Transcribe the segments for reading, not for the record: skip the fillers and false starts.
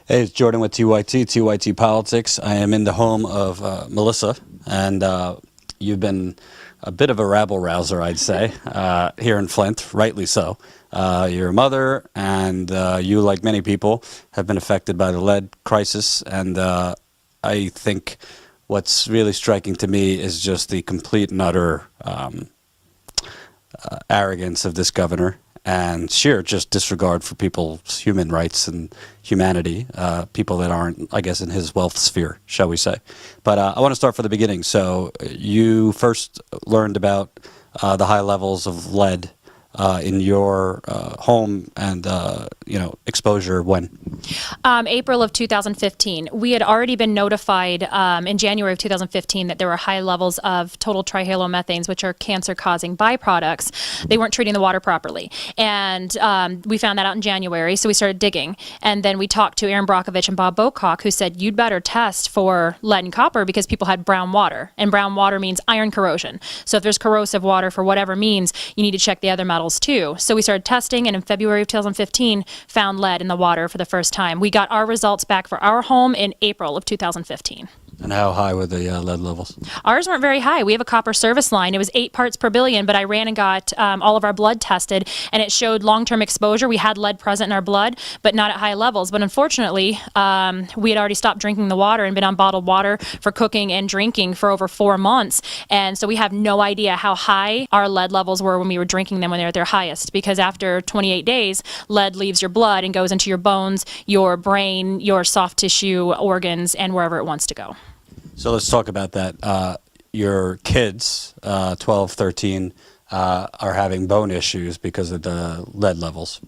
Hey, it's Jordan with TYT Politics. I am in the home of Melissa, and you've been a bit of a rabble-rouser, I'd say, here in Flint, rightly so. You're a mother, and you, like many people, have been affected by the lead crisis, and I think what's really striking to me is just the complete and utter arrogance of this governor and sheer just disregard for people's human rights and humanity, people that aren't, I guess, in his wealth sphere, shall we say. But I want to start from the beginning. So you first learned about the high levels of lead in your home and, exposure when? April of 2015. We had already been notified in January of 2015 that there were high levels of total trihalomethanes, which are cancer-causing byproducts. They weren't treating the water properly. And we found that out in January, so we started digging. And then we talked to Aaron Brockovich and Bob Bocock, who said, you'd better test for lead and copper because people had brown water. And brown water means iron corrosion. So if there's corrosive water for whatever means, you need to check the other metals too. So we started testing, and in February of 2015, found lead in the water for the first time. We got our results back for our home in April of 2015. And how high were the lead levels? Ours weren't very high. We have a copper service line. It was 8 parts per billion, but I ran and got all of our blood tested, and it showed long-term exposure. We had lead present in our blood, but not at high levels. But unfortunately, we had already stopped drinking the water and been on bottled water for cooking and drinking for over 4 months. And so we have no idea how high our lead levels were when we were drinking them when they were at their highest, because after 28 days, lead leaves your blood and goes into your bones, your brain, your soft tissue, organs, and wherever it wants to go. So let's talk about that. Your kids, 12, 13, are having bone issues because of the lead levels.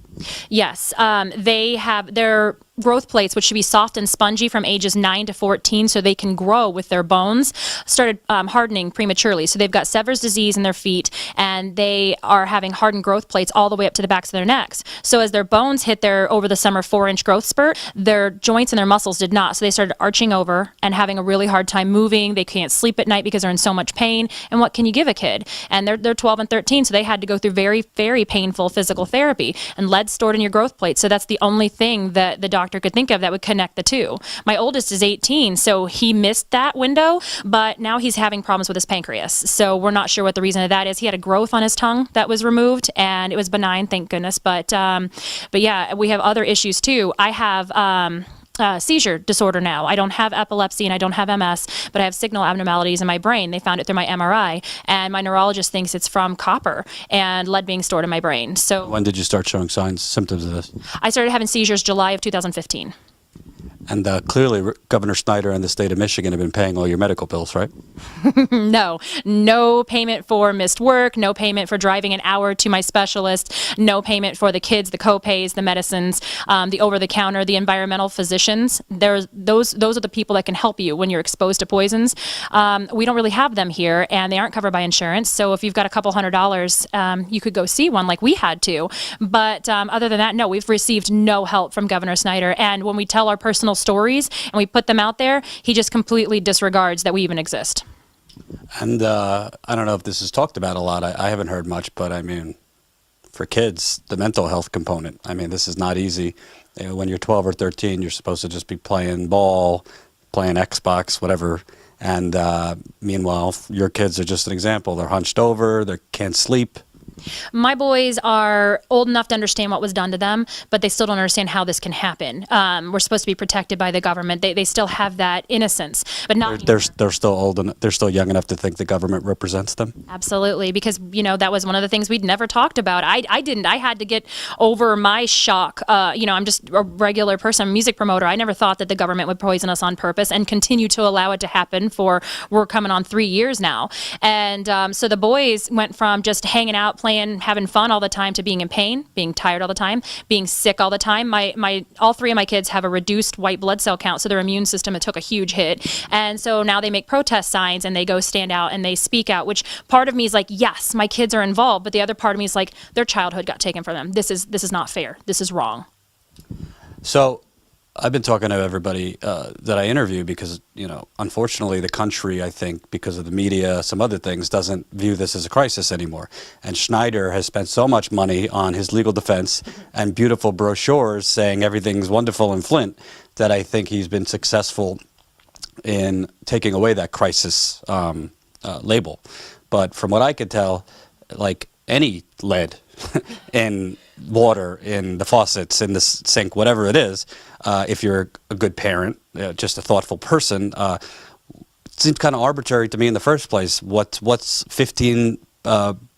Yes, they have their growth plates, which should be soft and spongy from ages 9 to 14 so they can grow with their bones, started hardening prematurely. So they've got Sever's disease in their feet, and they are having hardened growth plates all the way up to the backs of their necks. So as their bones hit their, over the summer, 4-inch growth spurt, their joints and their muscles did not. So they started arching over and having a really hard time moving. They can't sleep at night because they're in so much pain. And what can you give a kid? And they're 12 and 13, so they had to go through very, very painful physical therapy. And lead's stored in your growth plate, so that's the only thing that the doctor could think of that would connect the two. My oldest is 18, so he missed that window, but now he's having problems with his pancreas. So we're not sure what the reason of that is. He had a growth on his tongue that was removed, and it was benign, thank goodness. But yeah, we have other issues too. I have seizure disorder now. I don't have epilepsy and I don't have MS, but I have signal abnormalities in my brain. They found it through my MRI, and my neurologist thinks it's from copper and lead being stored in my brain. So when did you start showing symptoms of this? I started having seizures July of 2015. And clearly, Governor Snyder and the state of Michigan have been paying all your medical bills, right? No payment for missed work, no payment for driving an hour to my specialist, no payment for the kids, the co-pays, the medicines, the over-the-counter, the environmental physicians. Those are the people that can help you when you're exposed to poisons. We don't really have them here, and they aren't covered by insurance. So if you've got a couple $100, you could go see one like we had to. But other than that, no, we've received no help from Governor Snyder. And when we tell our personal stories and we put them out there, he just completely disregards that we even exist. And I don't know if this is talked about a lot. I haven't heard much, but I mean, for kids, the mental health component, I mean, this is not easy. You know, when you're 12 or 13, you're supposed to just be playing ball, playing Xbox, whatever. And meanwhile, your kids are just an example. They're hunched over, they can't sleep. My boys are old enough to understand what was done to them, but they still don't understand how this can happen. We're supposed to be protected by the government. They still have that innocence, but not. They're still old and they're still young enough to think the government represents them. Absolutely, because that was one of the things we'd never talked about. I didn't. I had to get over my shock. I'm just a regular person, I'm a music promoter. I never thought that the government would poison us on purpose and continue to allow it to happen for we're coming on 3 years now. And so the boys went from just hanging out, playing, having fun all the time to being in pain, being tired all the time, being sick all the time. All 3 of my kids have a reduced white blood cell count, so their immune system took a huge hit. And so now they make protest signs and they go stand out and they speak out, which part of me is like, yes, my kids are involved, but the other part of me is like, their childhood got taken from them. This is not fair. This is wrong. So I've been talking to everybody that I interview because, unfortunately the country, I think, because of the media, some other things, doesn't view this as a crisis anymore. And Snyder has spent so much money on his legal defense and beautiful brochures saying everything's wonderful in Flint that I think he's been successful in taking away that crisis label. But from what I could tell, like any lead in water, in the faucets, in the sink, whatever it is, if you're a good parent, just a thoughtful person, it seems kind of arbitrary to me in the first place. What's 15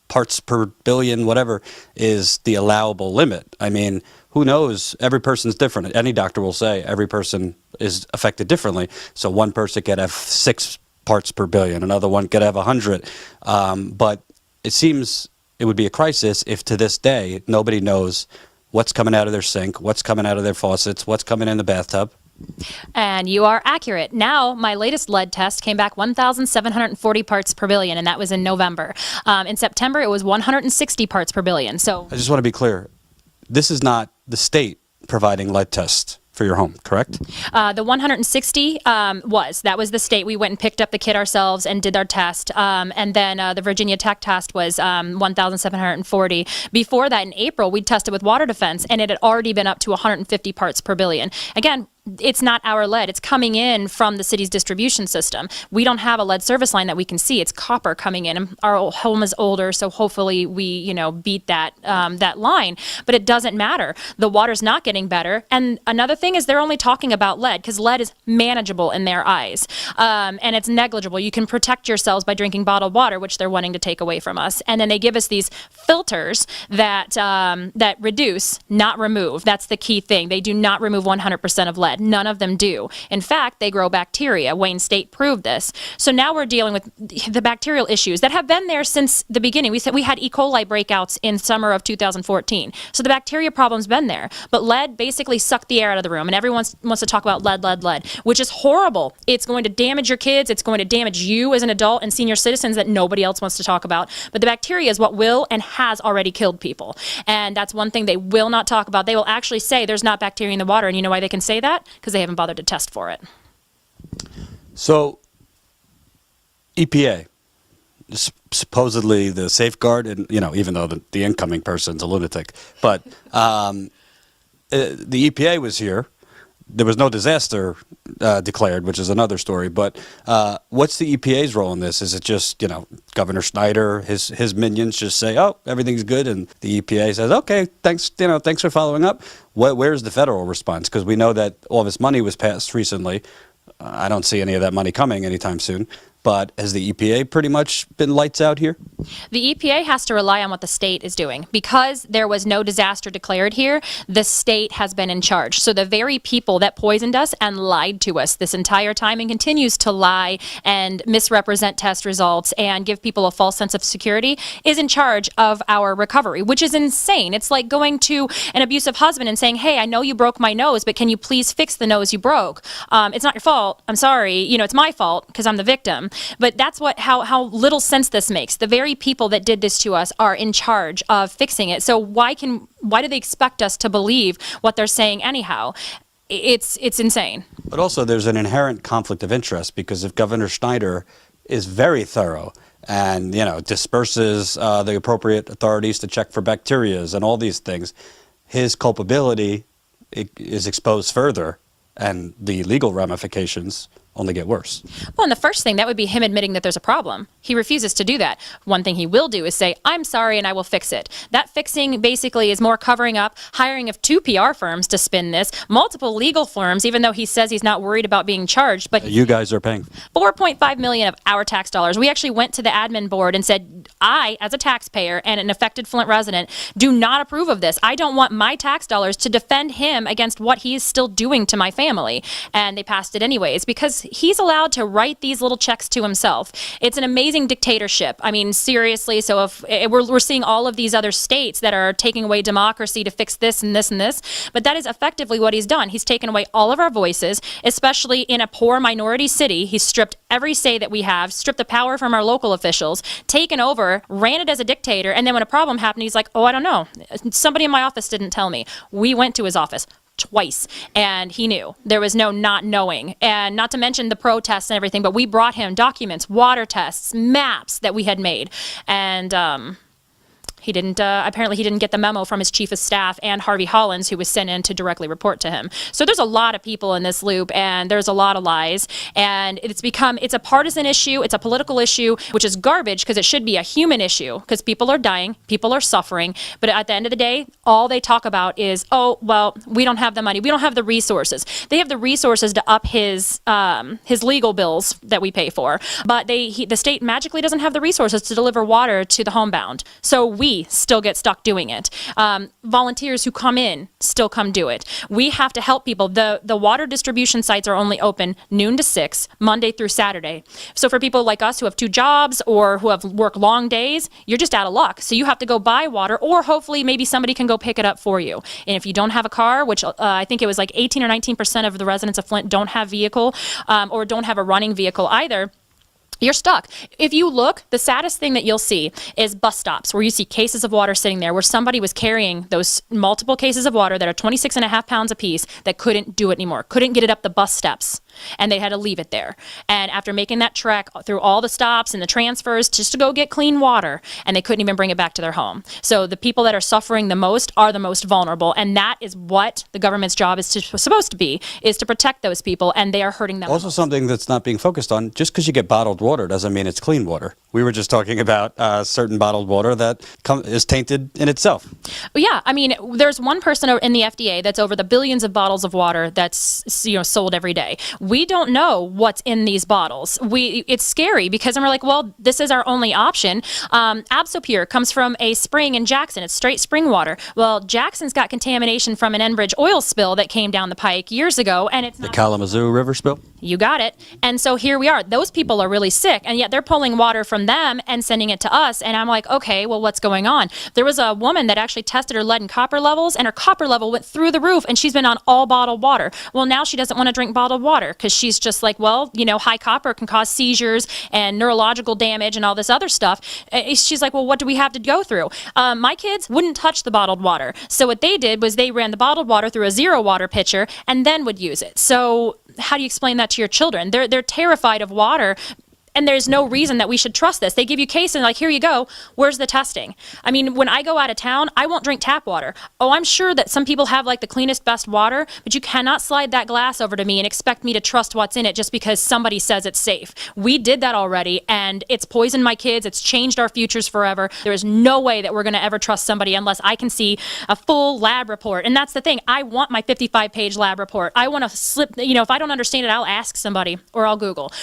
parts per billion, whatever, is the allowable limit? I mean, who knows? Every person's different. Any doctor will say every person is affected differently. So one person could have 6 parts per billion, another one could have 100. But it seems it would be a crisis if to this day nobody knows what's coming out of their sink, what's coming out of their faucets, what's coming in the bathtub. And you are accurate. Now, my latest lead test came back 1,740 parts per billion, and that was in November. In September, it was 160 parts per billion. So I just want to be clear. This is not the state providing lead tests for your home, correct? The 160 that was the state. We went and picked up the kit ourselves and did our test. And then the Virginia Tech test was 1,740. Before that, in April, we tested with Water Defense, and it had already been up to 150 parts per billion. Again, it's not our lead. It's coming in from the city's distribution system. We don't have a lead service line that we can see. It's copper coming in. And our home is older, so hopefully we, beat that that line. But it doesn't matter. The water's not getting better. And another thing is they're only talking about lead because lead is manageable in their eyes, and it's negligible. You can protect yourselves by drinking bottled water, which they're wanting to take away from us. And then they give us these filters that that reduce, not remove. That's the key thing. They do not remove 100% of lead. None of them do. In fact, they grow bacteria. Wayne State proved this. So now we're dealing with the bacterial issues that have been there since the beginning. We said we had E. coli breakouts in summer of 2014. So the bacteria problem's been there. But lead basically sucked the air out of the room, and everyone wants to talk about lead, which is horrible. It's going to damage your kids. It's going to damage you as an adult and senior citizens that nobody else wants to talk about. But the bacteria is what will and has already killed people. And that's one thing they will not talk about. They will actually say there's not bacteria in the water. And you know why they can say that? Because they haven't bothered to test for it. So, EPA, supposedly the safeguard, and even though the incoming person's a lunatic, but the EPA was here. There was no disaster declared, which is another story. But what's the EPA's role in this? Is it just Governor Snyder, his minions just say, "Oh, everything's good," and the EPA says, "Okay, thanks, thanks for following up." Where's the federal response? Because we know that all this money was passed recently. I don't see any of that money coming anytime soon. But has the EPA pretty much been lights out here? The EPA has to rely on what the state is doing. Because there was no disaster declared here, the state has been in charge. So the very people that poisoned us and lied to us this entire time and continues to lie and misrepresent test results and give people a false sense of security is in charge of our recovery, which is insane. It's like going to an abusive husband and saying, "Hey, I know you broke my nose, but can you please fix the nose you broke? It's not your fault. I'm sorry. It's my fault because I'm the victim." But that's how little sense this makes. The very people that did this to us are in charge of fixing it. So why do they expect us to believe what they're saying anyhow? It's insane. But also there's an inherent conflict of interest, because if Governor Snyder is very thorough and disperses the appropriate authorities to check for bacterias and all these things, his culpability is exposed further, and the legal ramifications only get worse. Well, and the first thing, that would be him admitting that there's a problem. He refuses to do that. One thing he will do is say, "I'm sorry and I will fix it." That fixing basically is more covering up, hiring of 2 PR firms to spin this, multiple legal firms, even though he says he's not worried about being charged. But you guys are paying $4.5 million of our tax dollars. We actually went to the admin board and said, I, as a taxpayer and an affected Flint resident, do not approve of this. I don't want my tax dollars to defend him against what he is still doing to my family. And they passed it anyways, because he's allowed to write these little checks to himself. It's an amazing dictatorship. I mean, seriously. So if we're seeing all of these other states that are taking away democracy to fix this and this and this, but that is effectively what he's done. He's taken away all of our voices, especially in a poor minority city. He's stripped every say that we have, stripped the power from our local officials, taken over, ran it as a dictator, and then when a problem happened, he's like, "Oh, I don't know. Somebody in my office didn't tell me." We went to his office twice, and he knew. There was no not knowing. And not to mention the protests and everything, but we brought him documents, water tests, maps that we had made. And He didn't, apparently he didn't get the memo from his chief of staff and Harvey Hollins, who was sent in to directly report to him. So there's a lot of people in this loop, and there's a lot of lies, and it's a partisan issue, it's a political issue, which is garbage because it should be a human issue, because people are dying, people are suffering, but at the end of the day, all they talk about is, oh, well, we don't have the money, we don't have the resources. They have the resources to up his legal bills that we pay for, but the state magically doesn't have the resources to deliver water to the homebound. So we still get stuck doing it. Volunteers who come in still come do it. We have to help people. The water distribution sites are only open noon to 6, Monday through Saturday. So for people like us who have 2 jobs or who have worked long days, you're just out of luck. So you have to go buy water, or hopefully maybe somebody can go pick it up for you. And if you don't have a car, which I think it was like 18 or 19% of the residents of Flint don't have vehicle, or don't have a running vehicle either, you're stuck. If you look, the saddest thing that you'll see is bus stops where you see cases of water sitting there, where somebody was carrying those multiple cases of water that are 26.5 pounds apiece that couldn't do it anymore, couldn't get it up the bus steps, and they had to leave it there. And after making that trek through all the stops and the transfers just to go get clean water, and they couldn't even bring it back to their home. So the people that are suffering the most are the most vulnerable, and that is what the government's job is supposed to be, is to protect those people, and they are hurting them. Also, something that's not being focused on, just because you get bottled water doesn't mean it's clean water. We were just talking about certain bottled water that is tainted in itself. Yeah, I mean, there's one person in the FDA that's over the billions of bottles of water that's sold every day. We don't know what's in these bottles. It's scary because we're like, well, this is our only option. Absopure comes from a spring in Jackson. It's straight spring water. Well, Jackson's got contamination from an Enbridge oil spill that came down the pike years ago, and it's not— The Kalamazoo River spill? You got it. And so here we are. Those people are really sick, and yet they're pulling water from them and sending it to us. And I'm like, okay, well, what's going on? There was a woman that actually tested her lead and copper levels, and her copper level went through the roof, and she's been on all bottled water. Well, now she doesn't want to drink bottled water because she's just like, well, high copper can cause seizures and neurological damage and all this other stuff. She's like, well, what do we have to go through? My kids wouldn't touch the bottled water. So what they did was they ran the bottled water through a zero water pitcher and then would use it. So how do you explain that to your children? They're terrified of water. And there's no reason that we should trust this. They give you case and like, here you go. Where's the testing? I mean, when I go out of town, I won't drink tap water. Oh, I'm sure that some people have like the cleanest, best water, but you cannot slide that glass over to me and expect me to trust what's in it just because somebody says it's safe. We did that already, and it's poisoned my kids. It's changed our futures forever. There is no way that we're going to ever trust somebody unless I can see a full lab report. And that's the thing. I want my 55-page lab report. I want to slip, if I don't understand it, I'll ask somebody or I'll Google.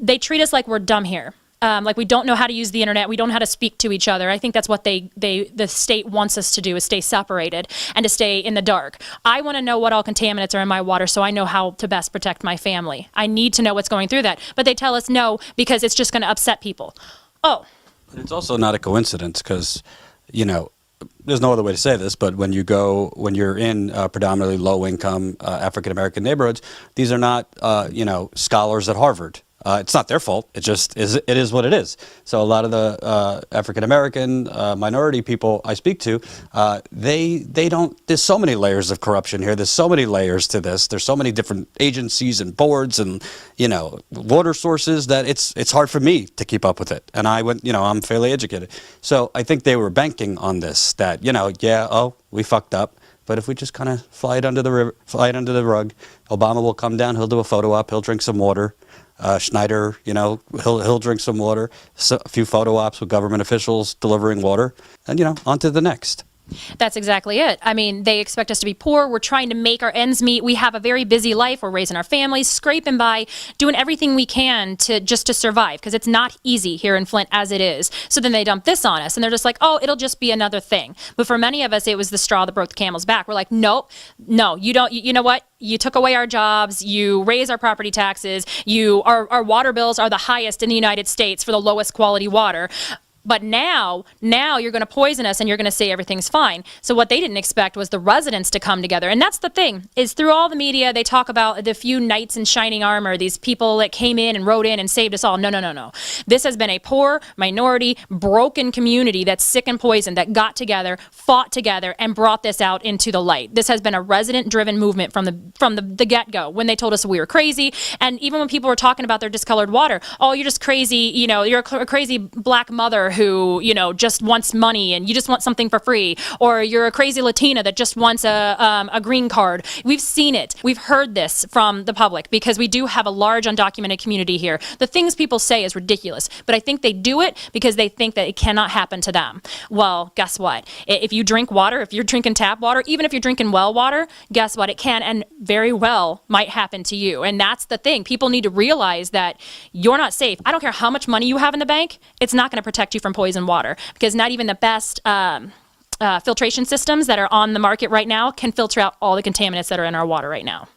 They treat us like we're dumb here. Like we don't know how to use the internet. We don't know how to speak to each other. I think that's what the state wants us to do, is stay separated and to stay in the dark. I want to know what all contaminants are in my water so I know how to best protect my family. I need to know what's going through that. But they tell us no because it's just going to upset people. Oh. But it's also not a coincidence because, there's no other way to say this, but when you're in predominantly low-income African-American neighborhoods, these are not, scholars at Harvard. It's not their fault. It is what it is. So a lot of the African-American minority people I speak to, they don't, there's so many layers of corruption here. There's so many layers to this. There's so many different agencies and boards and, water sources that it's hard for me to keep up with it. And I'm fairly educated. So I think they were banking on this, that, we fucked up. But if we just kind of fly it under the rug, Obama will come down, he'll do a photo op, he'll drink some water. Snyder, he'll drink some water. A few photo ops with government officials delivering water, and on to the next. That's exactly it. I mean, they expect us to be poor. We're trying to make our ends meet. We have a very busy life. We're raising our families, scraping by, doing everything we can to survive, because it's not easy here in Flint as it is. So then they dump this on us, and they're just like, oh, it'll just be another thing. But for many of us, it was the straw that broke the camel's back. We're like, no, you don't. You know what? You took away our jobs. You raise our property taxes. Our water bills are the highest in the United States for the lowest quality water. But now you're going to poison us and you're going to say everything's fine. So what they didn't expect was the residents to come together. And that's the thing, is through all the media, they talk about the few knights in shining armor, these people that came in and rode in and saved us all. No. This has been a poor, minority, broken community that's sick and poisoned that got together, fought together, and brought this out into the light. This has been a resident-driven movement from the get-go, when they told us we were crazy. And even when people were talking about their discolored water, oh, you're just crazy, you're a crazy black mother teenager who, just wants money and you just want something for free, or you're a crazy Latina that just wants a green card. We've seen it. We've heard this from the public because we do have a large undocumented community here. The things people say is ridiculous, but I think they do it because they think that it cannot happen to them. Well, guess what? If you drink water, if you're drinking tap water, even if you're drinking well water, guess what? It can and very well might happen to you. And that's the thing. People need to realize that you're not safe. I don't care how much money you have in the bank. It's not going to protect you from poison water because not even the best filtration systems that are on the market right now can filter out all the contaminants that are in our water right now.